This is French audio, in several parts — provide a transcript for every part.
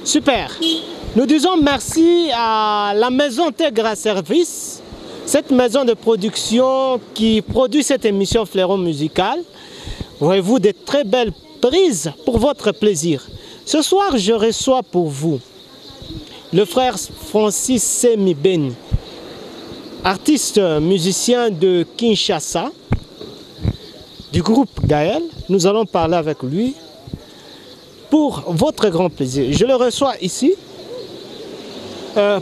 Super. Nous disons merci à la maison Tegra Service, cette maison de production qui produit cette émission Fleuron Musical. Voyez-vous de très belles prises pour votre plaisir. Ce soir, je reçois pour vous le frère Francis Semibeni, artiste musicien de Kinshasa, du groupe Gaël. Nous allons parler avec lui pour votre grand plaisir. Je le reçois ici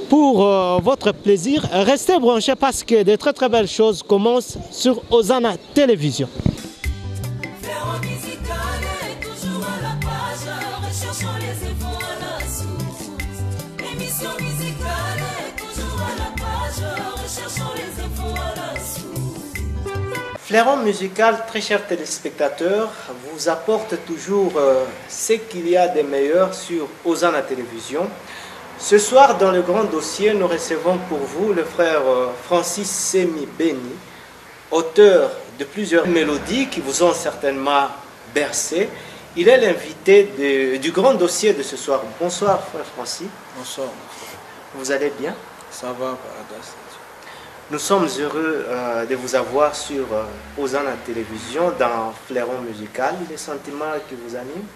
pour votre plaisir. Restez branchés parce que de très belles choses commencent sur Hosanna Télévision. Fleuron Musical, très chers téléspectateurs, vous apporte toujours ce qu'il y a de meilleur sur Hosanna Télévision. Ce soir, dans le grand dossier, nous recevons pour vous le frère Francis Semibeni, auteur de plusieurs mélodies qui vous ont certainement bercé. Il est l'invité du grand dossier de ce soir. Bonsoir, frère Francis. Bonsoir. Vous allez bien? Ça va, par grâce. Nous sommes heureux de vous avoir sur Hosanna Télévision dans Fleuron Musical. Les sentiments qui vous animent?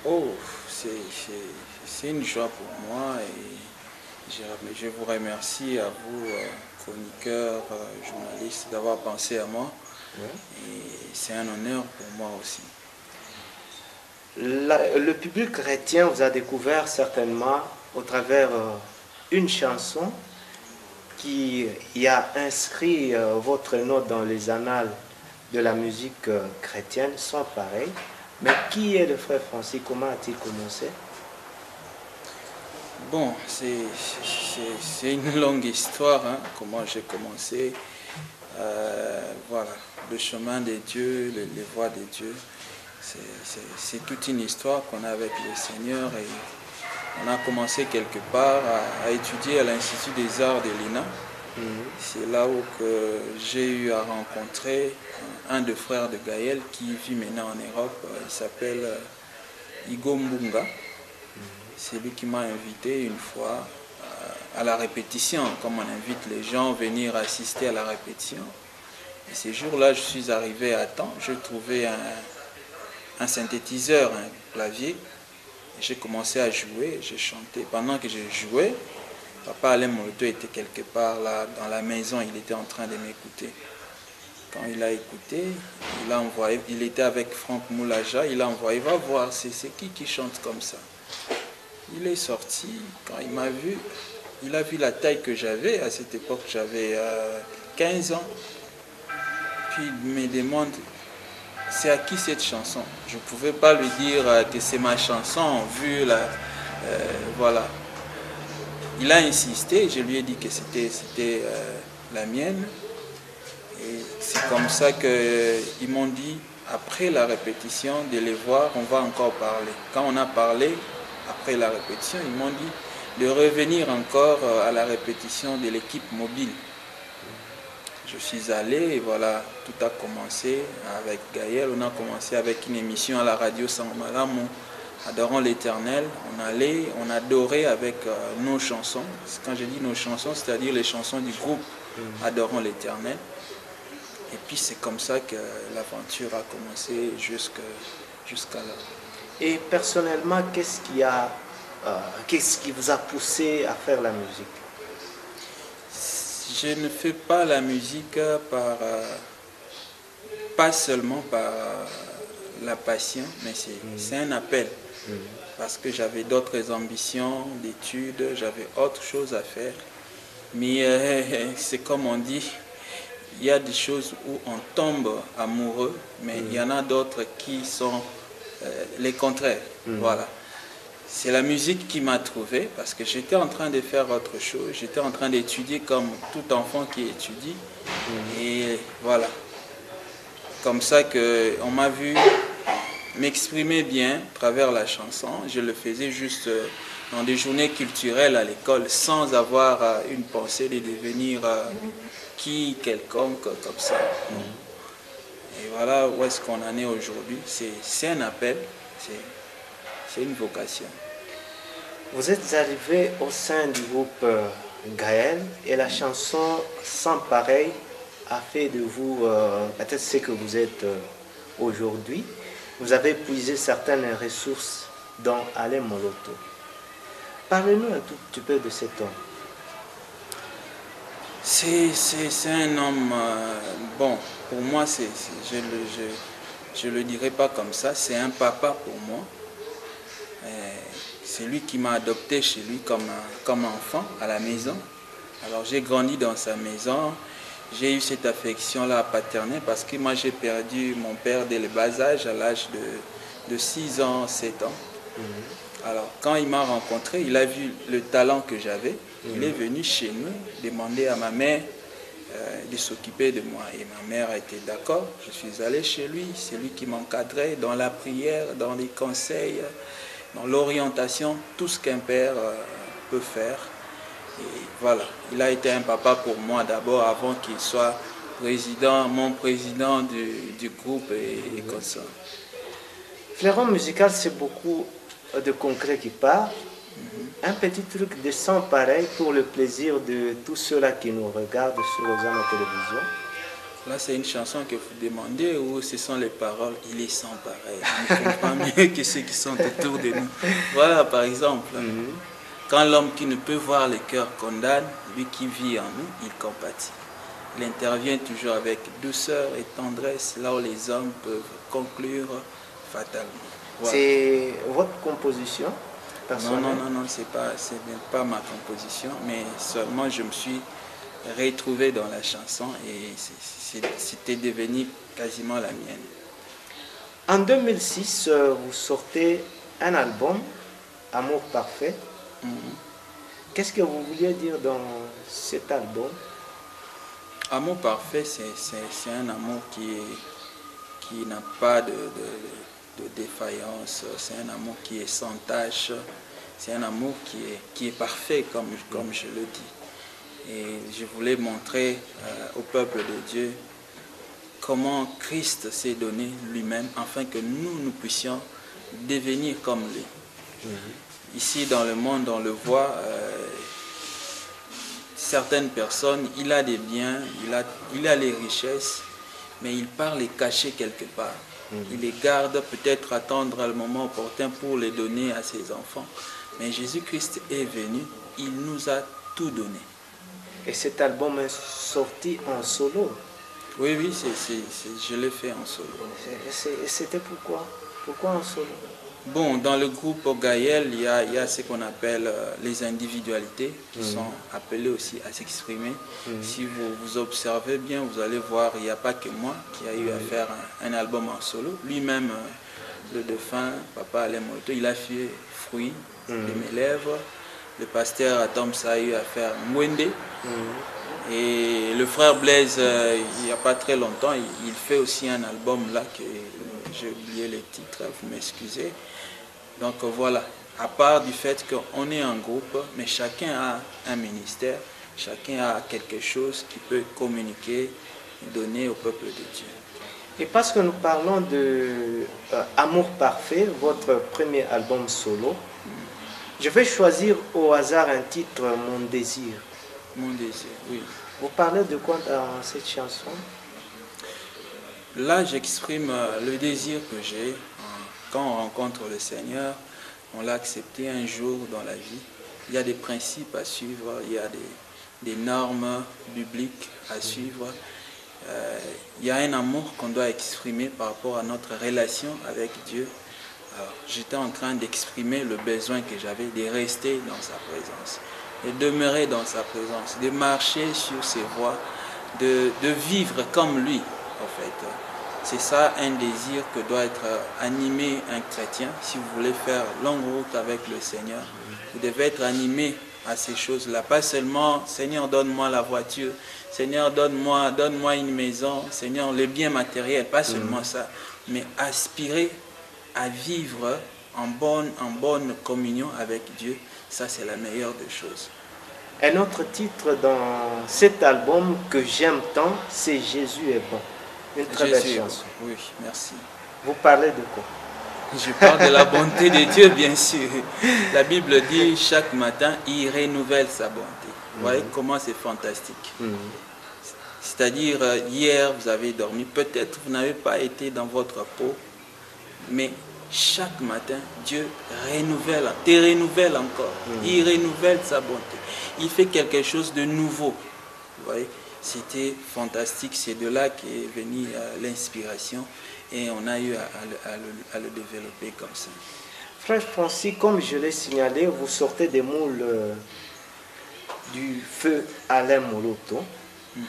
Oh, c'est une joie pour moi et je vous remercie à vous, chroniqueurs, journalistes, d'avoir pensé à moi. Oui. Et c'est un honneur pour moi aussi. Le public chrétien vous a découvert certainement au travers une chanson qui a inscrit votre nom dans les annales de la musique chrétienne sans pareil. Mais qui est le frère Francis? Comment a-t-il commencé? Bon, c'est une longue histoire, hein, comment j'ai commencé. Voilà, le chemin des dieux, les voies des dieux. C'est toute une histoire qu'on a avec le Seigneur et on a commencé quelque part à étudier à l'Institut des Arts de l'INA. C'est là où j'ai eu à rencontrer un des frères de Gaël qui vit maintenant en Europe. Il s'appelle Igo Mbunga. C'est lui qui m'a invité une fois à la répétition, comme on invite les gens à venir assister à la répétition. Et ces jours-là, je suis arrivé à temps. J'ai trouvé un synthétiseur, un clavier. J'ai commencé à jouer, j'ai chanté. Pendant que je jouais, Papa Alain Moloto était quelque part là dans la maison, il était en train de m'écouter. Quand il a écouté, il a envoyé, il était avec Franck Moulaja, il a envoyé, va voir, c'est qui chante comme ça. Il est sorti, quand il m'a vu, il a vu la taille que j'avais, à cette époque j'avais 15 ans. Puis il me demande, c'est à qui cette chanson? Je ne pouvais pas lui dire que c'est ma chanson, vu la... voilà. Il a insisté, je lui ai dit que c'était la mienne. Et c'est comme ça qu'ils m'ont dit, après la répétition, de les voir, on va encore parler. Quand on a parlé, après la répétition, ils m'ont dit de revenir encore à la répétition de l'équipe mobile. Je suis allé et voilà, tout a commencé avec Gaël. On a commencé avec une émission à la radio Sangmalamou, Adorons l'Éternel. On allait, on adorait avec nos chansons. Quand je dis nos chansons, c'est-à-dire les chansons du groupe Adorons l'Éternel. Et puis c'est comme ça que l'aventure a commencé jusqu'à là. Et personnellement, qu'est-ce qui vous a poussé à faire la musique? Je ne fais pas la musique pas seulement par la passion, mais c'est un appel. Parce que j'avais d'autres ambitions d'études, j'avais autre chose à faire. Mais c'est comme on dit, il y a des choses où on tombe amoureux, mais il y en a d'autres qui sont les contraires. Voilà. C'est la musique qui m'a trouvé parce que j'étais en train de faire autre chose. J'étais en train d'étudier comme tout enfant qui étudie. Et voilà. Comme ça qu'on m'a vu m'exprimer bien à travers la chanson. Je le faisais juste dans des journées culturelles à l'école sans avoir une pensée de devenir quelconque comme ça. Et voilà où est-ce qu'on en est aujourd'hui. C'est un appel. C'est une vocation. Vous êtes arrivé au sein du groupe Gaël et la chanson Sans pareil a fait de vous peut-être ce que vous êtes aujourd'hui. Vous avez puisé certaines ressources dans Alain Moloto. Parlez-nous un tout petit peu de cet homme. C'est un homme, bon, pour moi, je le dirais pas comme ça, c'est un papa pour moi. C'est lui qui m'a adopté chez lui comme enfant à la maison. Alors j'ai grandi dans sa maison, j'ai eu cette affection-là paternelle parce que moi j'ai perdu mon père dès le bas âge, à l'âge de 6 ans, 7 ans. Alors quand il m'a rencontré, il a vu le talent que j'avais, il est venu chez nous demander à ma mère de s'occuper de moi. Et ma mère a été d'accord, je suis allé chez lui, c'est lui qui m'encadrait dans la prière, dans les conseils, dans l'orientation, tout ce qu'un père peut faire. Et voilà, il a été un papa pour moi d'abord avant qu'il soit président, mon président du groupe et comme ça. Fleuron musical, c'est beaucoup de concret qui part. Un petit truc de sans pareil pour le plaisir de tous ceux-là qui nous regardent sur Lausanne Télévision. Là, c'est une chanson que vous demandez ou ce sont les paroles « Il est sans pareil ». On comprend mieux que ceux qui sont autour de nous. Voilà, par exemple, quand l'homme qui ne peut voir le cœur condamne, lui qui vit en nous, il compatit. Il intervient toujours avec douceur et tendresse, là où les hommes peuvent conclure fatalement. Voilà. C'est votre composition personnelle? Non, c'est même pas ma composition, mais seulement je me suis retrouvé dans la chanson et c'était devenu quasiment la mienne. En 2006, vous sortez un album, Amour parfait. Qu'est-ce que vous vouliez dire dans cet album? Amour parfait, c'est un amour qui n'a pas de défaillance, c'est un amour qui est sans tâche, c'est un amour qui est parfait comme je le dis. Et je voulais montrer au peuple de Dieu comment Christ s'est donné lui-même afin que nous puissions devenir comme lui. Ici dans le monde, on le voit, certaines personnes, il a des biens, il a les richesses, mais il part les cacher quelque part. Il les garde, peut-être attendre le moment opportun pour les donner à ses enfants. Mais Jésus-Christ est venu, il nous a tout donné. Et cet album est sorti en solo? Oui, je l'ai fait en solo. C'était pourquoi? Pourquoi en solo? Bon, dans le groupe Gaël, il y a ce qu'on appelle les individualités qui sont appelées aussi à s'exprimer. Si vous observez bien, vous allez voir, il n'y a pas que moi qui a eu à faire un album en solo. Lui-même, le défunt, Papa Alain Moloto, il a fait Fruit de mes lèvres. Le pasteur Tom a eu à faire Mwende. Et le frère Blaise, il n'y a pas très longtemps, il fait aussi un album là que j'ai oublié les titres, vous m'excusez. Donc voilà, à part du fait qu'on est un groupe, mais chacun a un ministère, chacun a quelque chose qui peut communiquer et donner au peuple de Dieu. Et parce que nous parlons de Amour parfait, votre premier album solo, je vais choisir au hasard un titre, Mon désir. Mon désir, oui. Vous parlez de quoi dans cette chanson? Là, j'exprime le désir que j'ai. Quand on rencontre le Seigneur, on l'a accepté un jour dans la vie. Il y a des principes à suivre, il y a des normes bibliques à suivre. Il y a un amour qu'on doit exprimer par rapport à notre relation avec Dieu. J'étais en train d'exprimer le besoin que j'avais de rester dans sa présence, de demeurer dans sa présence, de marcher sur ses voies, de vivre comme lui, en fait. C'est ça un désir que doit être animé un chrétien. Si vous voulez faire longue route avec le Seigneur, vous devez être animé à ces choses-là. Pas seulement, Seigneur, donne-moi la voiture, Seigneur, donne-moi une maison, Seigneur, les biens matériels, pas seulement ça, mais aspirer à vivre en bonne communion avec Dieu. Ça, c'est la meilleure des choses. Un autre titre dans cet album que j'aime tant, c'est Jésus est bon. Une très belle chanson. Oui, merci. Vous parlez de quoi? Je parle de la bonté de Dieu, bien sûr. La Bible dit chaque matin, il renouvelle sa bonté. Vous voyez comment c'est fantastique. C'est-à-dire, hier, vous avez dormi, peut-être vous n'avez pas été dans votre peau, mais chaque matin, Dieu te renouvelle encore. Il renouvelle sa bonté. Il fait quelque chose de nouveau. Vous voyez, c'était fantastique. C'est de là qu'est venue l'inspiration et on a eu à le développer comme ça. Frère Francis, comme je l'ai signalé, vous sortez des moules du feu Alain Moloto.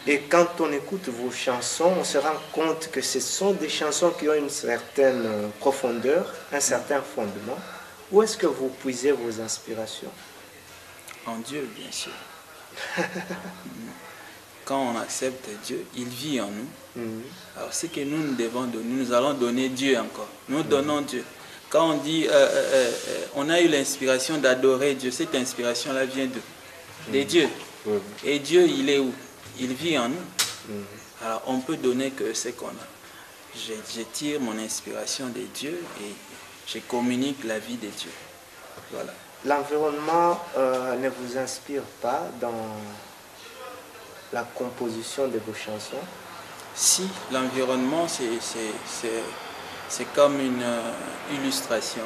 Et quand on écoute vos chansons, on se rend compte que ce sont des chansons qui ont une certaine profondeur, un certain fondement. Où est-ce que vous puisez vos inspirations? En Dieu, bien sûr. Quand on accepte Dieu, il vit en nous. Alors ce que nous devons donner, nous allons donner Dieu encore. Nous donnons Dieu. Quand on dit, on a eu l'inspiration d'adorer Dieu, cette inspiration-là vient de Dieu. Et Dieu, il est où? Il vit en nous. Alors on peut donner que ce qu'on a. Je tire mon inspiration de Dieu et je communique la vie de Dieu. Voilà. L'environnement ne vous inspire pas dans la composition de vos chansons? Si, l'environnement, c'est comme une illustration.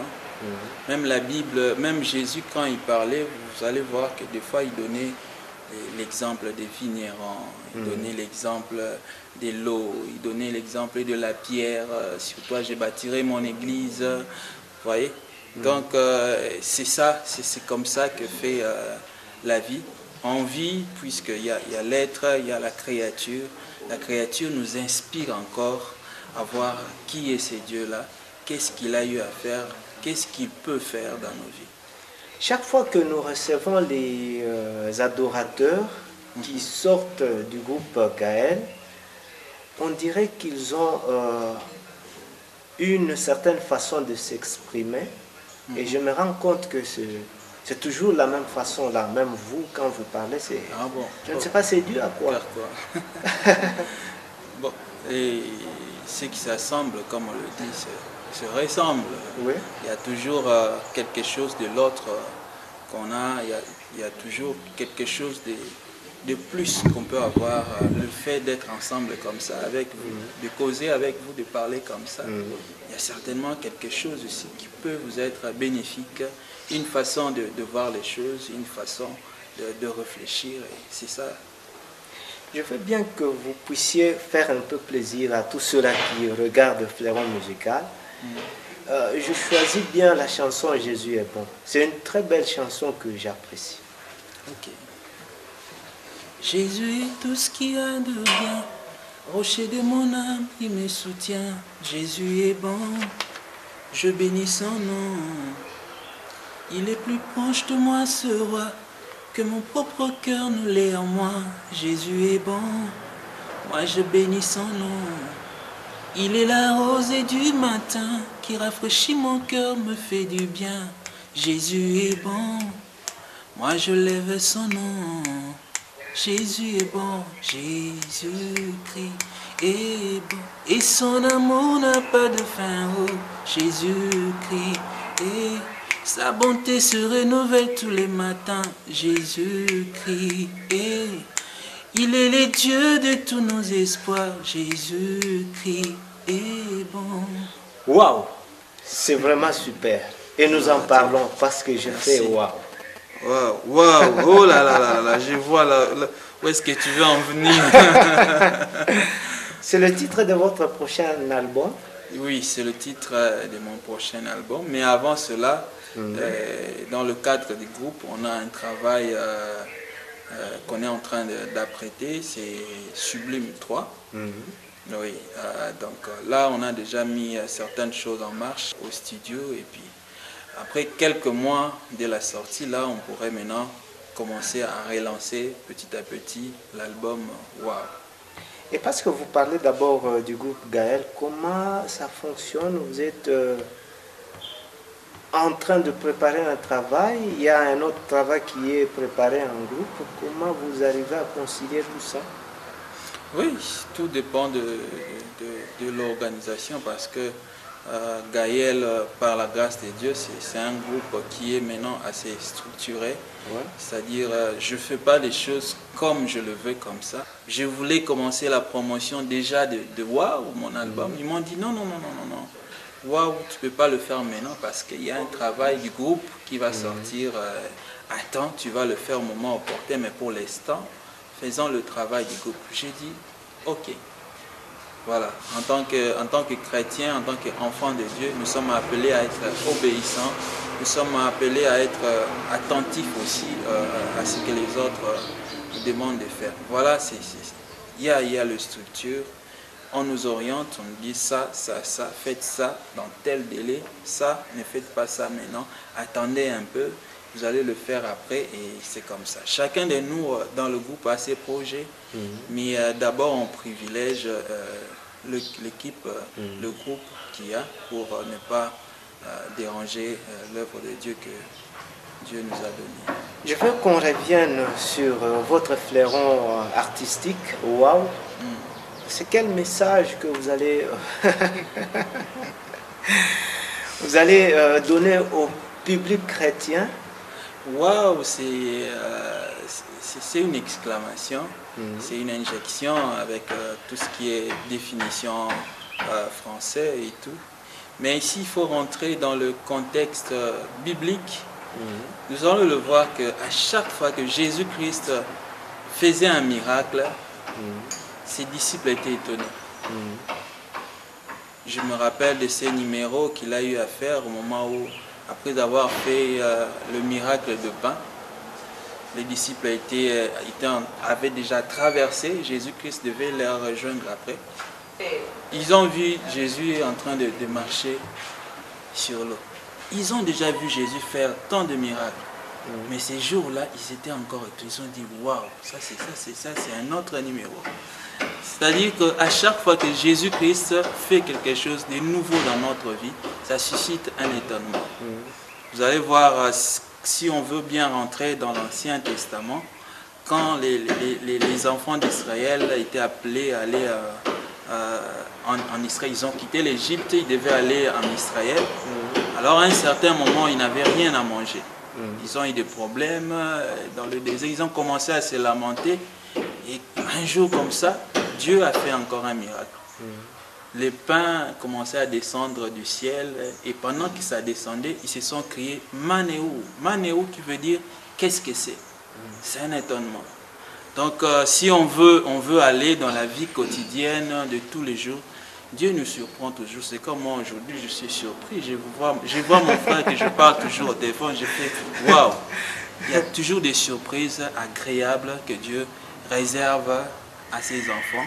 Même la Bible, même Jésus, quand il parlait, vous allez voir que des fois, il donnait l'exemple des vignerons, il donnait l'exemple de l'eau, il donnait l'exemple de la pierre. Sur toi, je bâtirai mon église. Vous voyez? Donc, c'est ça, c'est comme ça que fait la vie. On vit, puisqu'il y a l'être, il y a la créature. La créature nous inspire encore à voir qui est ce Dieu-là, qu'est-ce qu'il a eu à faire, qu'est-ce qu'il peut faire dans nos vies. Chaque fois que nous recevons les adorateurs qui sortent du groupe Gaël, on dirait qu'ils ont une certaine façon de s'exprimer. Et je me rends compte que c'est toujours la même façon là, même vous, quand vous parlez, c'est... Ah bon? Je ne sais pas, c'est dû à quoi? Bon, et ce qui s'assemble, comme on le dit, se ressemble. Oui. Il y a toujours quelque chose de l'autre qu'on a, il y a toujours quelque chose de plus qu'on peut avoir. Le fait d'être ensemble comme ça, avec vous, de causer avec vous, de parler comme ça, il y a certainement quelque chose aussi qui peut vous être bénéfique, une façon de voir les choses, une façon de réfléchir, et c'est ça. Je veux bien que vous puissiez faire un peu plaisir à tous ceux-là qui regardent Fleuron Musical. Je choisis bien la chanson Jésus est bon. C'est une très belle chanson que j'apprécie. Ok. Jésus est tout ce qu'il y a de bien, rocher de mon âme, il me soutient. Jésus est bon, je bénis son nom. Il est plus proche de moi, ce roi, que mon propre cœur ne l'est en moi. Jésus est bon, moi je bénis son nom. Il est la rosée du matin qui rafraîchit mon cœur, me fait du bien. Jésus est bon, moi je lève son nom. Jésus est bon, Jésus-Christ est bon, et son amour n'a pas de fin. Oh, Jésus-Christ et sa bonté se renouvelle tous les matins. Jésus-Christ est, il est le Dieu de tous nos espoirs. Jésus-Christ est bon. Waouh, c'est vraiment super. Et nous en parlons parce que je fais waouh. Waouh, waouh, oh là là là là, je vois là, où est-ce que tu veux en venir. C'est le titre de votre prochain album? Oui, c'est le titre de mon prochain album. Mais avant cela, dans le cadre du groupe, on a un travail qu'on est en train d'apprêter, c'est Sublime 3. Oui, donc là, on a déjà mis certaines choses en marche au studio et puis après quelques mois de la sortie, là, on pourrait maintenant commencer à relancer petit à petit l'album Wow. Et parce que vous parlez d'abord du groupe Gaël, comment ça fonctionne? Vous êtes en train de préparer un travail, il y a un autre travail qui est préparé en groupe. Comment vous arrivez à concilier tout ça? Oui, tout dépend de l'organisation parce que Gaël, par la grâce de Dieu, c'est un groupe qui est maintenant assez structuré. Ouais. C'est-à-dire, je ne fais pas les choses comme je le veux, comme ça. Je voulais commencer la promotion déjà de Waouh, mon album. Ils m'ont dit non, non, non, non, non, non. Waouh, tu ne peux pas le faire maintenant parce qu'il y a un travail du groupe qui va sortir. Attends, tu vas le faire au moment opportun, mais pour l'instant, faisons le travail du groupe. J'ai dit, ok. Voilà, en tant que chrétien, en tant qu'enfant de Dieu, nous sommes appelés à être obéissants, nous sommes appelés à être attentifs aussi à ce que les autres nous demandent de faire. Voilà, il y a le structure, on nous oriente, on nous dit ça, ça, ça, faites ça dans tel délai, ça, ne faites pas ça maintenant, attendez un peu, vous allez le faire après et c'est comme ça. Chacun de nous dans le groupe a ses projets, mais d'abord on privilège l'équipe, le groupe qu'il y a pour ne pas déranger l'œuvre de Dieu que Dieu nous a donnée. Je veux qu'on revienne sur votre fleuron artistique, Waouh. C'est quel message que vous allez, vous allez donner au public chrétien? Waouh, c'est une exclamation, c'est une injection avec tout ce qui est définition français et tout. Mais ici, il faut rentrer dans le contexte biblique. Nous allons le voir qu'à chaque fois que Jésus-Christ faisait un miracle, ses disciples étaient étonnés. Je me rappelle de ces numéros qu'il a eu à faire au moment où, après avoir fait le miracle de pain, les disciples avaient déjà traversé, Jésus-Christ devait les rejoindre après. Ils ont vu Jésus en train de marcher sur l'eau. Ils ont déjà vu Jésus faire tant de miracles. Mais ces jours-là, ils étaient encore étonnés. Ils ont dit, waouh, ça c'est un autre numéro. C'est-à-dire qu'à chaque fois que Jésus-Christ fait quelque chose de nouveau dans notre vie, ça suscite un étonnement. Vous allez voir, si on veut bien rentrer dans l'Ancien Testament, quand les enfants d'Israël étaient appelés à aller en Israël, ils ont quitté l'Égypte, ils devaient aller en Israël. Alors à un certain moment, ils n'avaient rien à manger. Ils ont eu des problèmes dans le désert, ils ont commencé à se lamenter. Et un jour comme ça, Dieu a fait encore un miracle. Les pains commençaient à descendre du ciel et pendant que ça descendait, ils se sont criés Manéou. Manéou qui veut dire qu'est-ce que c'est? C'est un étonnement. Donc si on veut aller dans la vie quotidienne de tous les jours, Dieu nous surprend toujours. C'est comme moi aujourd'hui, je suis surpris. Je vois mon frère que je parle toujours au téléphone, je fais waouh. Il y a toujours des surprises agréables que Dieu réserve à ses enfants.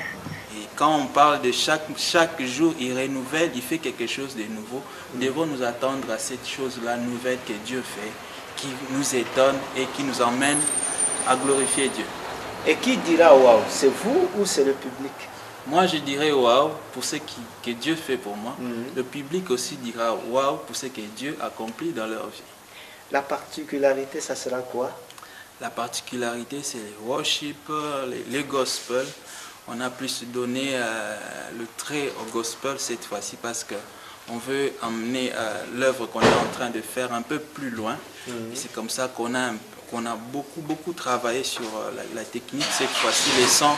Et quand on parle de chaque jour, il renouvelle, il fait quelque chose de nouveau. Nous devons nous attendre à cette chose-là nouvelle que Dieu fait, qui nous étonne et qui nous emmène à glorifier Dieu. Et qui dira waouh? C'est vous ou c'est le public? Moi, je dirais waouh pour ce que Dieu fait pour moi. Le public aussi dira waouh pour ce que Dieu accomplit dans leur vie. La particularité, ça sera quoi? La particularité, c'est les worship, les gospels. On a plus donné le trait au gospel cette fois-ci parce qu'on veut emmener l'œuvre qu'on est en train de faire un peu plus loin. Et c'est comme ça qu'on a beaucoup travaillé sur la technique. Cette fois-ci, le son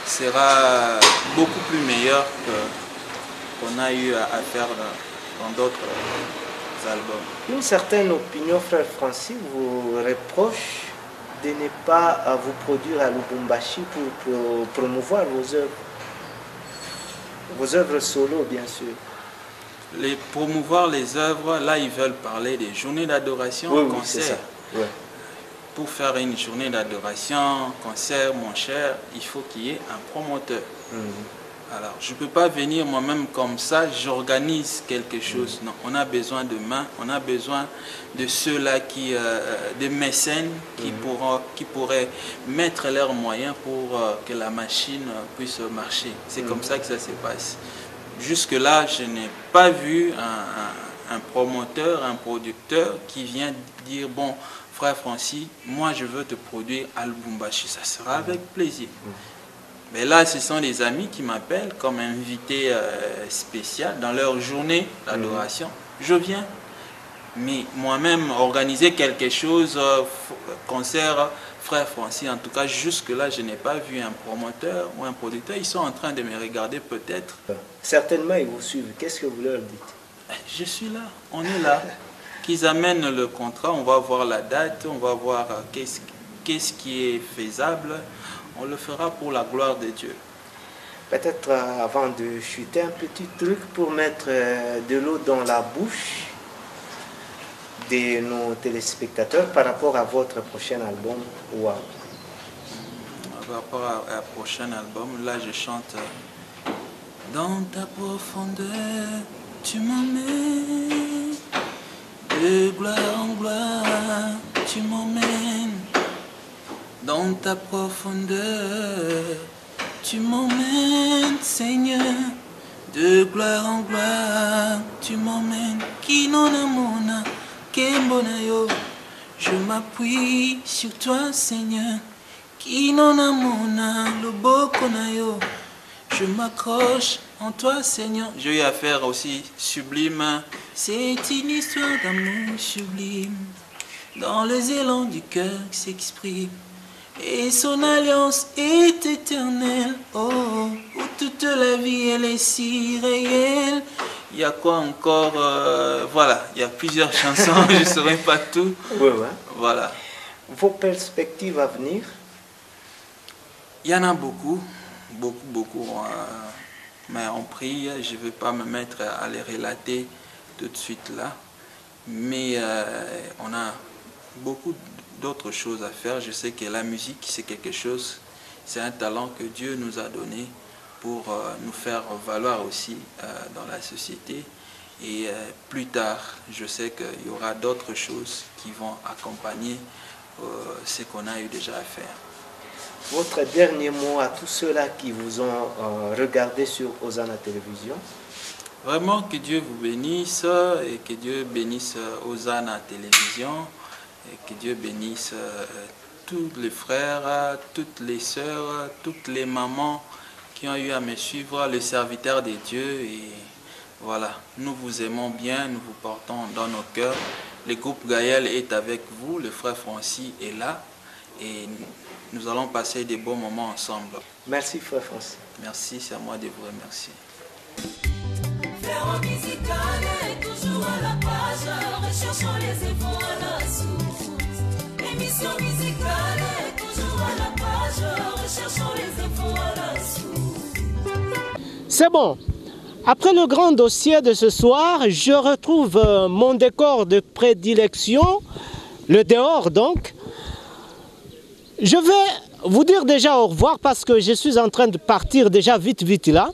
sera beaucoup plus meilleur qu'on a eu à faire dans d'autres albums. Une certaine opinion, frère Francis, vous reproche de ne pas vous produire à Lubumbashi pour promouvoir vos œuvres solo, bien sûr. Promouvoir les œuvres, là ils veulent parler des journées d'adoration, concerts. Oui. Pour faire une journée d'adoration, concert, mon cher, il faut qu'il y ait un promoteur. Alors, je ne peux pas venir moi-même comme ça, j'organise quelque chose. Non, on a besoin de mains, on a besoin de ceux-là des mécènes qui pourraient mettre leurs moyens pour que la machine puisse marcher. C'est comme ça que ça se passe. Jusque-là, je n'ai pas vu un promoteur, un producteur qui vient dire, bon, frère Francis, moi je veux te produire à Lubumbashi, ça sera avec plaisir. Mais là, ce sont des amis qui m'appellent comme invité spécial dans leur journée d'adoration. Je viens. Mais moi-même, organiser quelque chose, concert, Frère Francis, en tout cas, jusque-là, je n'ai pas vu un promoteur ou un producteur. Ils sont en train de me regarder peut-être. Certainement, ils vous suivent. Qu'est-ce que vous leur dites? Je suis là, on est là. Qu'ils amènent le contrat, on va voir la date, on va voir qu'est-ce qui est faisable. On le fera pour la gloire de Dieu. Peut-être avant de chuter, un petit truc pour mettre de l'eau dans la bouche de nos téléspectateurs par rapport à votre prochain album. Wow. Par rapport à un prochain album, là je chante dans ta profondeur, tu m'emmènes, de gloire en gloire, tu m'emmènes, dans ta profondeur, tu m'emmènes, Seigneur, de gloire en gloire, tu m'emmènes, qui non amona. Je m'appuie sur toi, Seigneur. Qui non amona le bokonayo. Je m'accroche en toi, Seigneur. J'ai eu à faire aussi sublime. C'est une histoire d'amour sublime. Dans les élans du cœur qui s'exprime. Et son alliance est éternelle. Oh, où toute la vie elle est si réelle. Il y a quoi encore? Voilà, il y a plusieurs chansons, je ne saurais pas tout. Oui, oui. Voilà. Vos perspectives à venir? Il y en a beaucoup, beaucoup. Mais on prie, je ne vais pas me mettre à les relater tout de suite là. Mais on a beaucoup d'autres choses à faire. Je sais que la musique, c'est quelque chose, c'est un talent que Dieu nous a donné pour nous faire valoir aussi dans la société. Et plus tard, je sais qu'il y aura d'autres choses qui vont accompagner ce qu'on a eu déjà à faire. Votre dernier mot à tous ceux-là qui vous ont regardé sur Hosanna Télévision? Vraiment que Dieu vous bénisse et que Dieu bénisse Hosanna Télévision et que Dieu bénisse tous les frères, toutes les sœurs, toutes les mamans qui ont eu à me suivre, les serviteurs de Dieu. Et voilà, nous vous aimons bien, nous vous portons dans nos cœurs. Le groupe Gaël est avec vous, le frère Francis est là et nous allons passer des bons moments ensemble. Merci frère Francis. Merci, c'est à moi de vous remercier. Fleurons musical est toujours à la page, recherchons les infos à la source. Émission musicale est toujours à la page, recherchons les infos à la source. C'est bon. Après le grand dossier de ce soir, je retrouve mon décor de prédilection, le dehors donc. Je vais vous dire déjà au revoir parce que je suis en train de partir déjà vite là.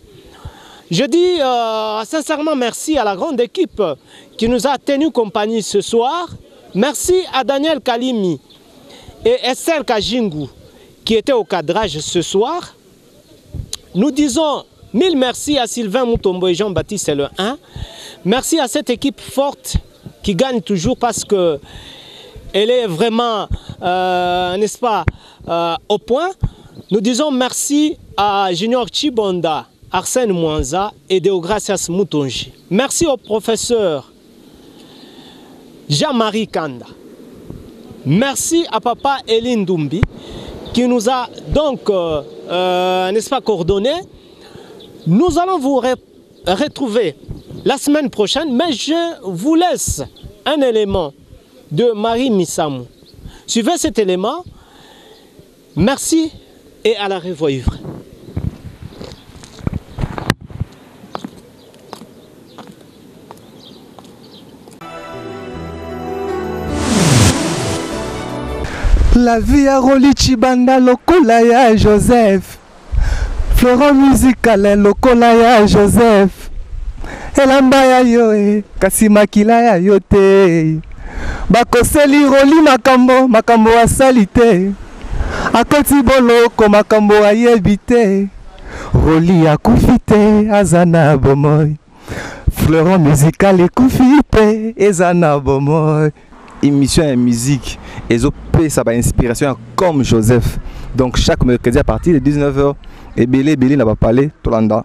Je dis sincèrement merci à la grande équipe qui nous a tenu compagnie ce soir. Merci à Daniel Kalimi et Esther Kajingu qui étaient au cadrage ce soir. Nous disons mille merci à Sylvain Moutombo et Jean-Baptiste Le 1. Merci à cette équipe forte qui gagne toujours parce que elle est vraiment, n'est-ce pas, au point. Nous disons merci à Junior Chibonda, Arsène Mwanza et Deogracias Moutonji. Merci au professeur Jean-Marie Kanda. Merci à papa Eline Dumbi qui nous a donc, n'est-ce pas, coordonné. Nous allons vous retrouver la semaine prochaine, mais je vous laisse un élément de Marie Missamou. Suivez cet élément. Merci et à la revoyure. La vie a roli Chibanda lokola ya Joseph. Florent musical lokola ya Joseph. Elamba ya yo kasi makila ya yo te. Bakoseli roli makambo asali te. Akoti boloko makambo ayebi te. Roli akufi te azana bomoy. Florent musical ekufi pe ezana bomoy. Émission et musique et ça va inspiration comme Joseph. Donc chaque mercredi à partir de 19h Et Bélé n'a pas parlé, Tolanda.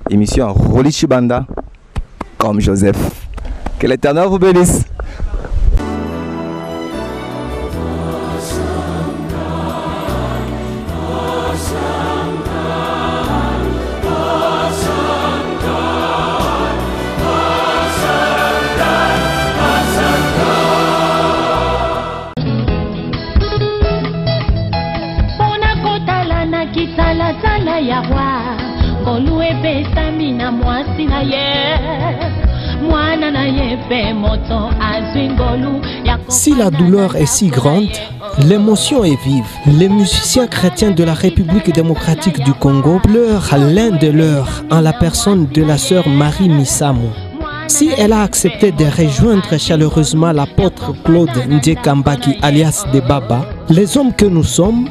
Émission Roli Chibanda, comme Joseph. Que l'Éternel vous bénisse. Si la douleur est si grande, l'émotion est vive. Les musiciens chrétiens de la République démocratique du Congo pleurent l'un de leurs en la personne de la sœur Marie Missamu. Si elle a accepté de rejoindre chaleureusement l'apôtre Claude Ndjekambaki alias Debaba, les hommes que nous sommes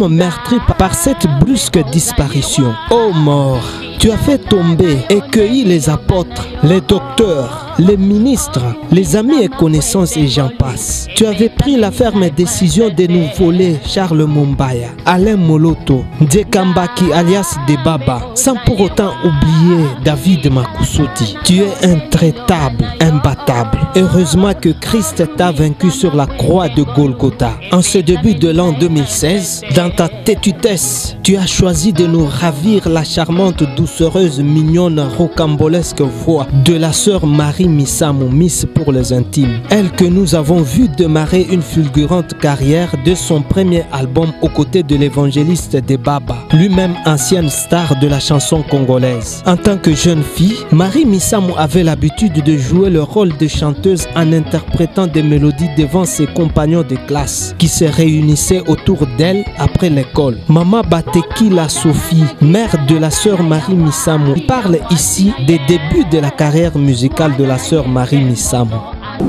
meurtris par cette brusque disparition. Ô mort, tu as fait tomber et cueillir les apôtres, les docteurs, les ministres, les amis et connaissances et j'en passe. Tu avais pris la ferme décision de nous voler Charles Mumbaya, Alain Moloto, Ndjekambaki alias Debaba, sans pour autant oublier David Makusudi. Tu es intraitable, imbattable. Heureusement que Christ t'a vaincu sur la croix de Golgotha. En ce début de l'an 2016, dans ta têtutesse, tu as choisi de nous ravir la charmante, doucereuse, mignonne, rocambolesque voix de la sœur Marie Missamu, Miss pour les intimes. Elle que nous avons vu démarrer une fulgurante carrière de son premier album aux côtés de l'évangéliste Debaba, lui-même ancienne star de la chanson congolaise. En tant que jeune fille, Marie Missamu avait l'habitude de jouer le rôle de chanteuse en interprétant des mélodies devant ses compagnons de classe qui se réunissaient autour d'elle après l'école. Mama Batekila Sophie, mère de la sœur Marie Missamu, parle ici des débuts de la carrière musicale de la sœur Marie Missamu.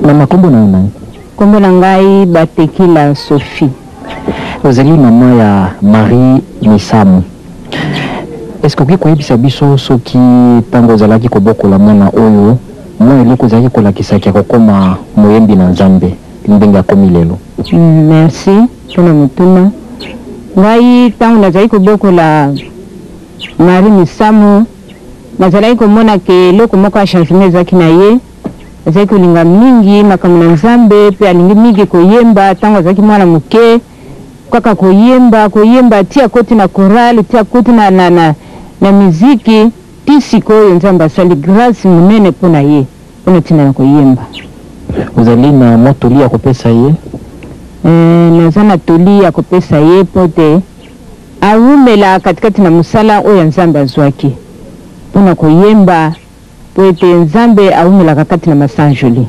Mama kombo na ngai? Kombo na ngai Batekila Sophie. Ozali mama ya Marie Missamu. Est-ce que vous koyebisa biso soki tango ozalaki kobokola mwana oyo mwa eloko ozalaki kolakisaki akokoma moyembi na Nzambe ndenge akomi lelo? Merci mpona motuna. Ngai tango nazali kobokola Marie Missamu nazalaki komona ke eloko moko ya changement ezalaki na ye, azalaki kolinga mingi makambo na Nzambe mpe alingi mingi koyemba tango azalaki mwana moke kaka koyemba tia koti na chorale tia koti na muziki ti sikoyo Nzambe asali grâce munene mpona ye mpona ntina na koyemba. Ozali na mwa toli ya kopesa ye? Naza na toli ya kopesa ye mpo te awumela katikati na mosala oyo Nzambe azwaki mpona koyemba po ete Nzambe awumelaka kati na masanjoli.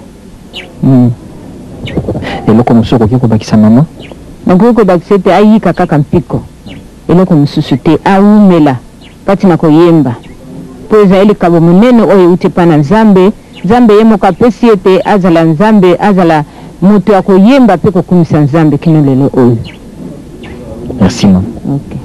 Eloko mosusu okoki kobakisa mama? Nakoki kobakisa ete ayika kaka mpiko, eloko mosusu te, awumela kati na koyemba po ezali likabo monene oyo euti epa na Nzambe. Nzambe ye moko apesi ete azala Nzambe, azala moto ya koyemba mpe kokumisa Nzambe kino lelo oyo. Merci mama. Okay.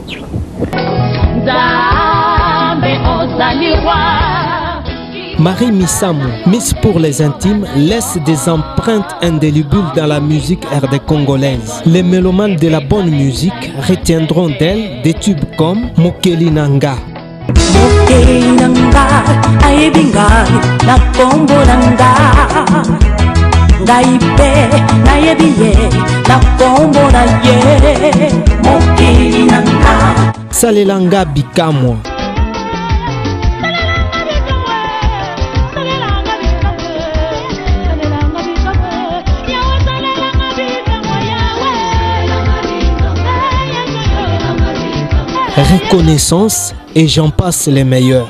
Marie Missamu, Miss pour les intimes, laisse des empreintes indélébiles dans la musique RD congolaise. Les mélomanes de la bonne musique retiendront d'elle des tubes comme Mokeli Nanga. Mokeli Nanga, aebinga, na kombo Nanga. Ngaipe, na yebiye, na kombo na ye. Mokeli Nanga. Salelanga Bikamwa. Reconnaissance et j'en passe les meilleurs.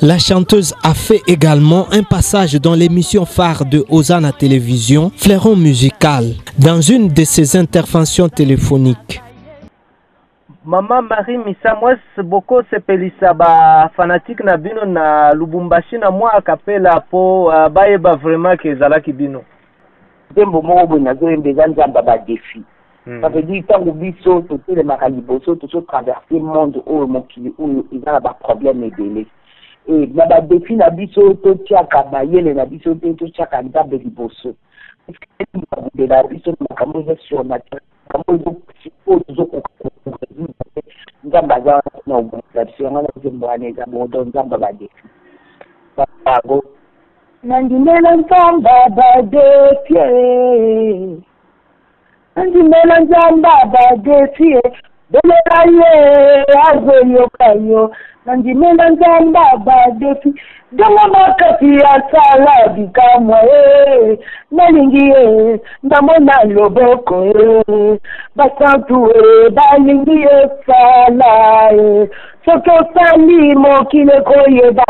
La chanteuse a fait également un passage dans l'émission phare de Hosanna Télévision, Fleuron musical, dans une de ses interventions téléphoniques. Maman Marie Missamu boko sepelisa ba fanatique na bino na Lubumbashi na mwa akapela po bayeba vraiment que ezalaki bino. Dembo moko bona zombe Nzamba ba défi. Ça veut dire tango biso to tele makaliboso to traverser monde o mokili o ezala ba problème ebele. et na ba défi na biso to tiaka bayele na biso to tiaka ndabe liboso parce que de la biso makambo sur na makambo zo nzamba za na organisation na zembwane za bodo nzamba ba défi bago nandimela nzamba ba défi nandimela nzamba ba défi belela ye azoyokayo nandimela nzamba ba défi dongo makasi ya sala bikamwa nalingi ndamona loboko basantu balingi sala soki osali mokili koyeba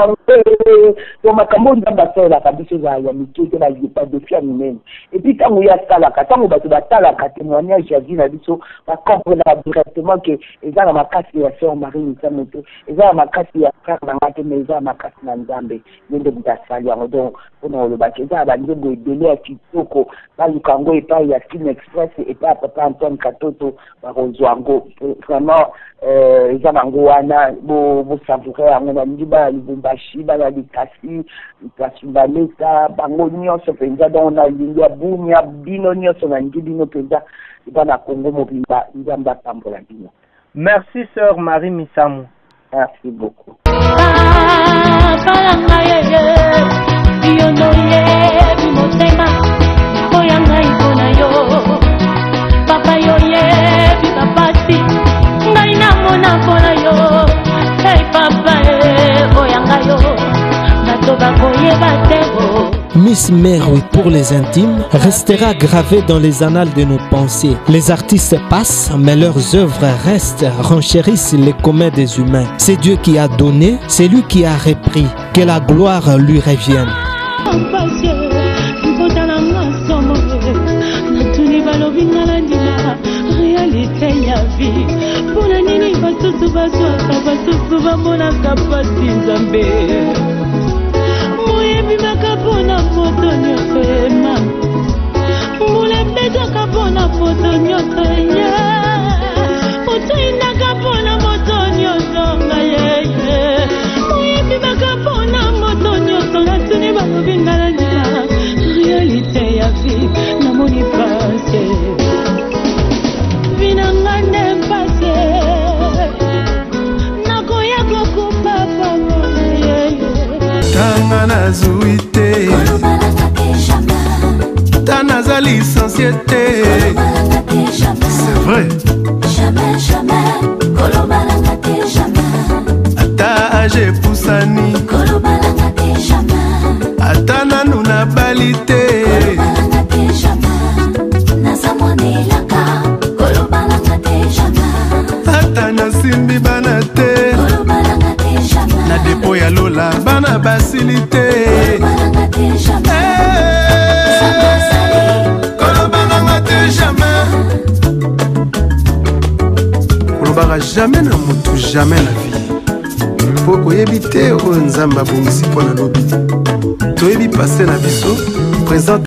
to makambo nzambe asalelaka biso ya mike te badefi ya minene epuis ntango ye asalaka ntango bato batalaka témoignage ya vie na biso bacomprenaka directement ke eza na makasi ya sœur Marie Misamo te eza na makasi ya frère na nga te mais eza na makasi na nzambe nde moto asali yango donc mpona kolobaki eza na banzembo ebele ya kitoko baluka yango epai ya Film Express epai ya papa Antoine Katoto bakozwa yango vraiment eza nango wana bosavoure yango balingi bana Lubumbashi bana Likasi Baleta bango nyonso mpenza donc nalingi ya bunya bino nyonso nalingi bino mpenza bana Kongo mobimba nzambe apambola bino. Merci sœur Marie Misamo. Merci beaucoup. Miss Mary pour les intimes restera gravée dans les annales de nos pensées. Les artistes passent, mais leurs œuvres restent, renchérissent les communs des humains. C'est Dieu qui a donné, c'est lui qui a repris. Que la gloire lui revienne. Kapona foto nyoto ema mule beja kapona foto nyoto ya utuina kapona moto nyoto ngaye muye bima kapona moto nyoto na tuni ba bingala nima réalité ya vie na moni passé vinanga ne passé na koya kokupa papa tanga nazuite tanaza licencié te c'est vrai ata age pusani ata nanu na bali te ata nasimbi bana te na depo ya lola bana basili te kolobalanga te jamais kolobaka jamais na motu jamais na vie po koyebi te oyo nzambe abongisi mpo na lobi toyebi pase na biso présente